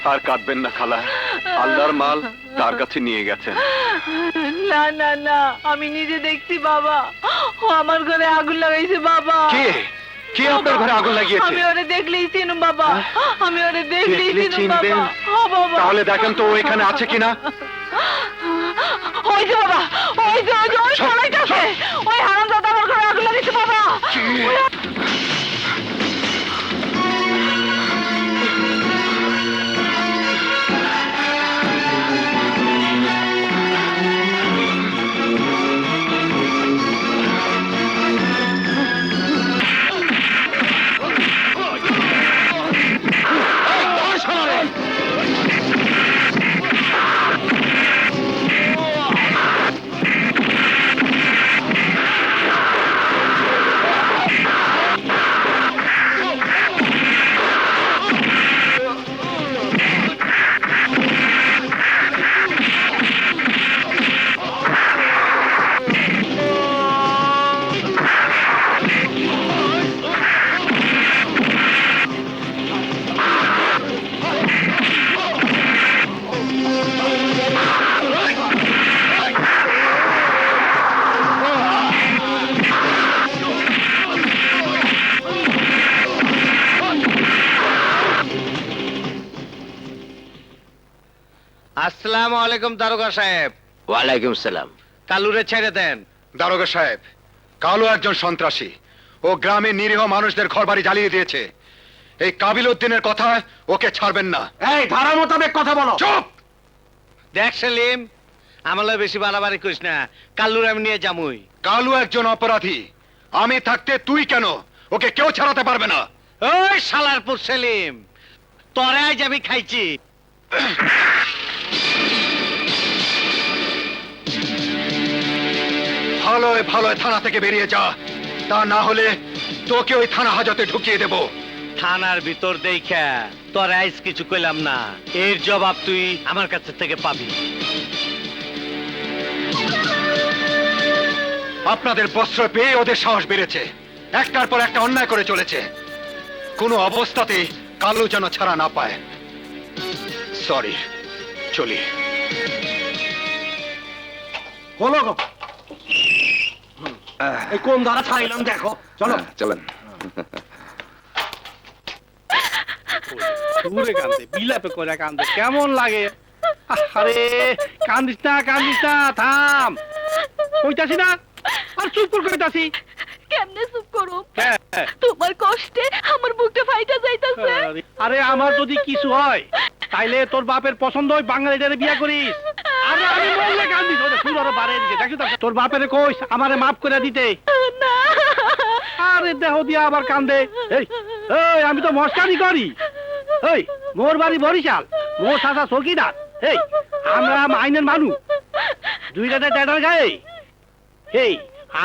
আর কাঁদবেন না খালা, আল্লাহর মাল তার কাছে নিয়ে গেছেন। না না না, আমি নিজে দেখছি বাবা, ও আমার ঘরে আগুন লাগাইছে বাবা। কে কে আপনার ঘরে আগুন লাগিয়েছে? আমি ওরে দেখলেই চিনুম বাবা, আমি ওরে দেখলেই দেখলে চিনুম বাবা। চিনবেন? ও বাবা, তাহলে দেখেন তো ও এখানে আছে কিনা। ওই যে বাবা, ওই যে ওই সবাইটাছে, ওই হারামজাদা আমার ঘরে আগুন লাগাইছে বাবা। আসসালামু আলাইকুম দারোগা সাহেব। ওয়ালাইকুম সালাম। কালুরে ছেড়ে দেন। দারোগা সাহেব, কালো একজন সন্ত্রাসী, ও গ্রামের নিরীহ মানুষদের ঘরবাড়ি জ্বালিয়ে দিয়েছে। এই কাবিল উদ্দিনের কথা ওকে ছাড়বেন না। এই ধারা মোতাবেক কথা বলো। চুপ! দেখ সেলিম, আমলে বেশি বাড়াবাড়ি করিস না, কালুর আমি নিয়ে যামুই। কালু একজন অপরাধী, আমি থাকতে তুই কেন? ওকে কেউ ছাড়াতে পারবে না। ওই শালারপুর সেলিম, তোরে আজ আমি খাইছি। ভালোয় ভালোয় থানা থেকে বেরিয়ে যা, তা না হলে তোকে ওই থানা হাজতে ঢুকিয়ে দেব। থানার ভিতর দেখা তোরে আজ কিছু কইলাম না, এর জবাব তুই আমার কাছে থেকে পাবি। আপনাদের বস্ত্র পেয়ে ওদের সাহস বেড়েছে, একটার পর একটা অন্যায় করে চলেছে। কোনো অবস্থাতেই কালু যেন ছাড়া না পায়। সরি, চলি। বলো গো। এই কোন ধারা ছাড়িলাম দেখো, চলো চলেন। সুরে কান্দে, বিলাপে করে কান্দে, কেমন লাগে? আরে কান্দিস না, থাম। কইতাছি না, আর চুপ করে কইতাছি। কেমনে চুপ করো? হ্যাঁ। তোমার কষ্টে আমার বুকটা ফাইটা যাইতাছে। আরে আমার যদি কিছু হয়, তাইলে তোর বাপের পছন্দ হয় বাঙালিটারে বিয়া করিস। আরে আমি বললে কান্দিস, ওরে সুর আরো বাড়ে দিছে, দেখি তো তোর বাপেরে কইস আমারে মাফ করে দিতে। না, আরে দেহ দিয়া আবার কান্দে। এই এই আমি তো মস্কারি করি। এই মোর বাড়ি বরিশাল, মোর চাচা চৌকিদার। এই আমরা আইনের মানুষ, দুইটাতে টেটার গায়ে। এই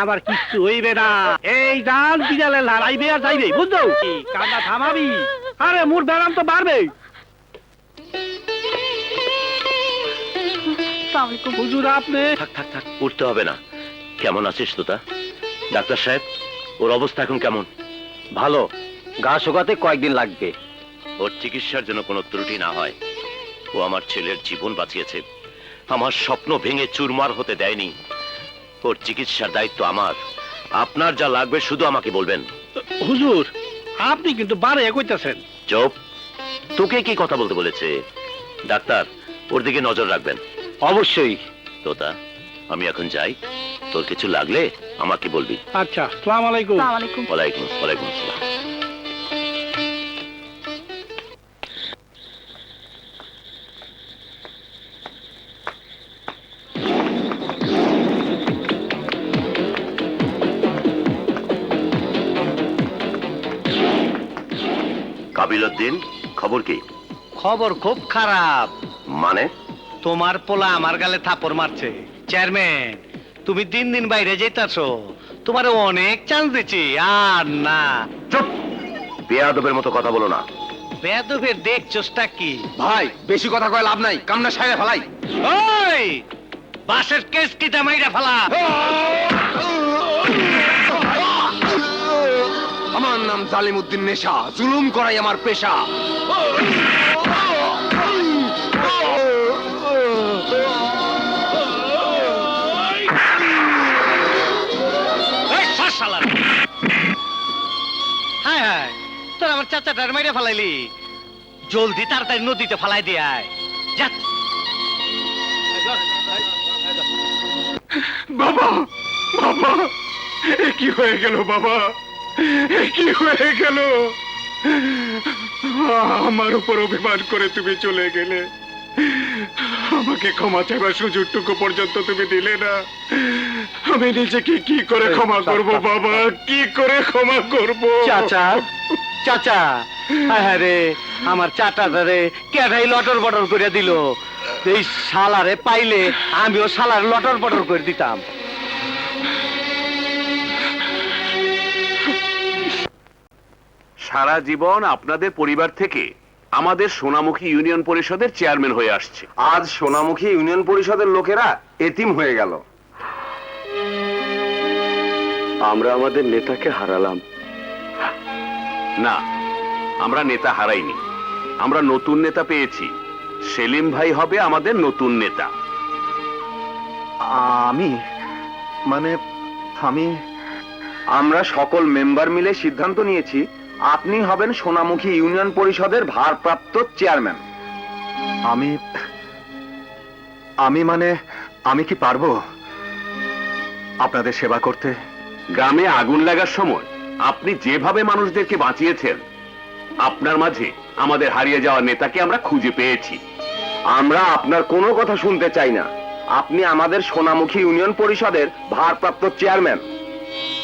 আমার কিচ্ছু হইবে না, এই ডান বিড়ালে লড়াইবে আর যাইবে, বুঝছো? এই কান্না থামাবি, আরে মোর ব্যারাম তো বাড়বে। হুজুর আপনি থাক থাক থাক, উঠতে হবে না। কেমন আছিস তোতা? ডাক্তার সাহেব, ওর অবস্থা এখন কেমন? ভালো, গা শোকাতে কয়েকদিন লাগবে। ওর চিকিৎসার জন্য কোনো ত্রুটি না হয়। ও আমার ছেলের জীবন বাঁচিয়েছে, আমার স্বপ্ন ভেঙে চুরমার হতে দেয়নি। ওর চিকিৎসার দায়িত্ব আমার। আপনার যা লাগবে শুধু আমাকে বলবেন। হুজুর আপনি কিন্তু বারে কইতাছেন। চুপ! তোকে কি কথা বলতে বলেছে? ডাক্তার, ওর দিকে নজর রাখবেন। অবশ্যই। তোতা, আমি এখন যাই, তোর কিছু লাগলে আমাকে বলবি। আচ্ছা, আসসালামু আলাইকুম। ওয়ালাইকুম ওয়ালাইকুম আসসালাম। কাবিল উদ্দিন, খবর কি? খবর খুব খারাপ। মানে? তোমার পোলা আমার গালে থাপড় মারছে। চেয়ারম্যান, তুমি দিন দিন বাইরে যেতেছো, তোমার অনেক চান্স দিচ্ছি, আর না। চুপ! বেয়াদবের মতো কথা বলো না। বেয়াদবের দেখছোসটা কি? ভাই বেশি কথা কয় লাভ নাই, কামনা সাইরে ফেলাই। ওই বাসের কেস কিটা মাইরা ফেলা। আমার নাম জালিম উদ্দিন নেশা, জুলুম করাই আমার পেশা। চাচাটার মেরে ফেলাইলি জলদি তাড়াতাড়ি নদীতে ফেলাই দিয়ে আয় যা বাবা বাবা এ কি হয়ে গেল বাবা এ কি হয়ে গেল আমার উপর অভিমান করে তুমি চলে গেলে আমাকে ক্ষমা চাইবার সুযোগটুকু পর্যন্ত তুমি দিলে না আমি নিজেকে কি করে ক্ষমা করব বাবা কি করে ক্ষমা করব চাচা চাচা হ্যাঁ রে আমার চাচাটারে কেডাই লটর বটর করে দিল এই শালারে পাইলে আমিও শালার লটর বটর করে দিতাম সারা জীবন আপনাদের পরিবার থেকে আমাদের সোনামুখী ইউনিয়ন পরিষদের চেয়ারম্যান হয়ে আসছে। আজ সোনামুখী ইউনিয়ন পরিষদের লোকেরা এতিম হয়ে গেল। আমরা আমাদের নেতাকে হারালাম। না, আমরা নেতা হারাইনি, আমরা নতুন নেতা পেয়েছি। সেলিম ভাই হবে আমাদের নতুন নেতা। আমরা সকল মেম্বার মিলে সিদ্ধান্ত নিয়েছি আপনি হবেন সোনামুখী ইউনিয়ন পরিষদের ভারপ্রাপ্ত চেয়ারম্যান। আমি কি পারবো আপনাদের সেবা করতে? গ্রামে আগুন লাগার সময় আপনি যেভাবে মানুষদেরকে বাঁচিয়েছেন, আপনার মাঝে আমাদের হারিয়ে যাওয়া নেতাকে আমরা খুঁজে পেয়েছি। আমরা আপনার কোনো কথা শুনতে চাই না। আপনি আমাদের সোনামুখী ইউনিয়ন পরিষদের ভারপ্রাপ্ত চেয়ারম্যান।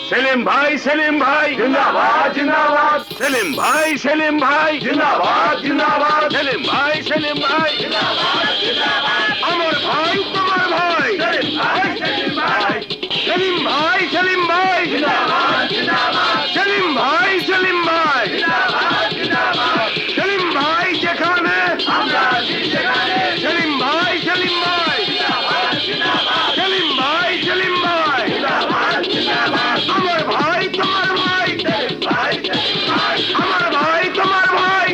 সেলিম ভাই, সেলিম ভাই জিন্দাবাদ জিন্দাবাদ, সেলিম ভাই, সেলিম ভাই জিন্দাবাদ জিন্দাবাদ, সেলিম ভাই, সেলিম ভাই আমার ভাই, তোমার ভাই সেলিম ভাই, সেলিম ভাই সেলিম ভাই, সেলিম ভাই সেলিম ভাই, সেলিম ভাই সেলিম ভাই যেখানে সেলিম ভাই, সেলিম ভাই সেলিম ভাই, সেলিম ভাই আমার ভাই, তোমার ভাই আমার ভাই, তোমার ভাই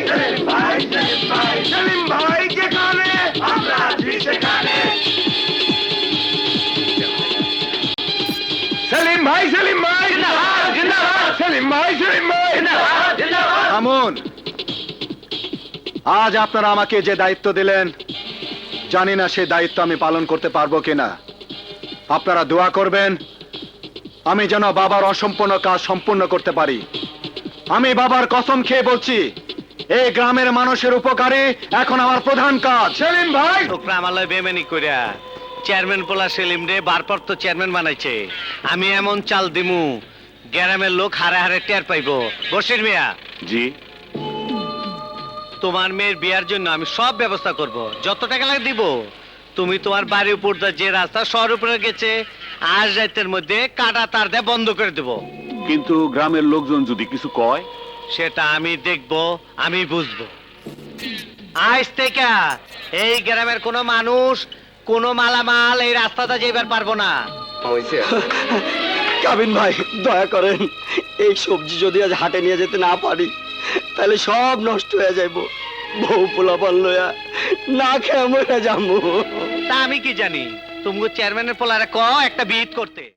সেলিম ভাই যেখানে সেলিম ভাই, সেলিম ভাই সেলিম ভাই, সেলিম ভাই থামুন আজ আপনারা আমাকে যে দায়িত্ব দিলেন জানি না সেই দায়িত্ব আমি পালন করতে পারবো কিনা আপনারা দোয়া করবেন আমি যেন বাবার অসম্পূর্ণ কাজ সম্পূর্ণ করতে পারি আমি বাবার কসম খেয়ে বলছি এই গ্রামের মানুষের উপকারে এখন আমার প্রধান কাজ সেলিম ভাই লোকরা আমার লয় বেমানি কইরা চেয়ারম্যান পোলা সেলিম রে ভারপ্রাপ্ত চেয়ারম্যান বানাইছে আমি এমন চাল দিমু গ্রামের লোক হারে হারে টের পাইবো বশির মিয়া জি তোমার মেয়ের বিয়ার জন্য আমি সব ব্যবস্থা করব যত টাকা লাগে দিব তুমি তোমার বাড়ির উপর দিয়ে যে রাস্তা শহর উপরে গেছে আজ রাতের মধ্যে কাটা তার দিয়ে বন্ধ করে দেব কিন্তু গ্রামের লোকজন যদি কিছু কয়? সেটা আমি দেখব আমি বুঝবো আজ থেকে এই গ্রামের কোনো মানুষ কোনো মালামাল এই রাস্তাটা যাইবার পারবো না কাবিন ভাই দয়া করেন এই সবজি যদি আজ হাটে নিয়ে যেতে না পারি তাহলে সব নষ্ট হয়ে যাইব বউ পোলাপান লইয়া না খেয়ে মরে যাবো তা আমি কি জানি তুমি চেয়ারম্যানের পোলারে ক একটা বিট করতে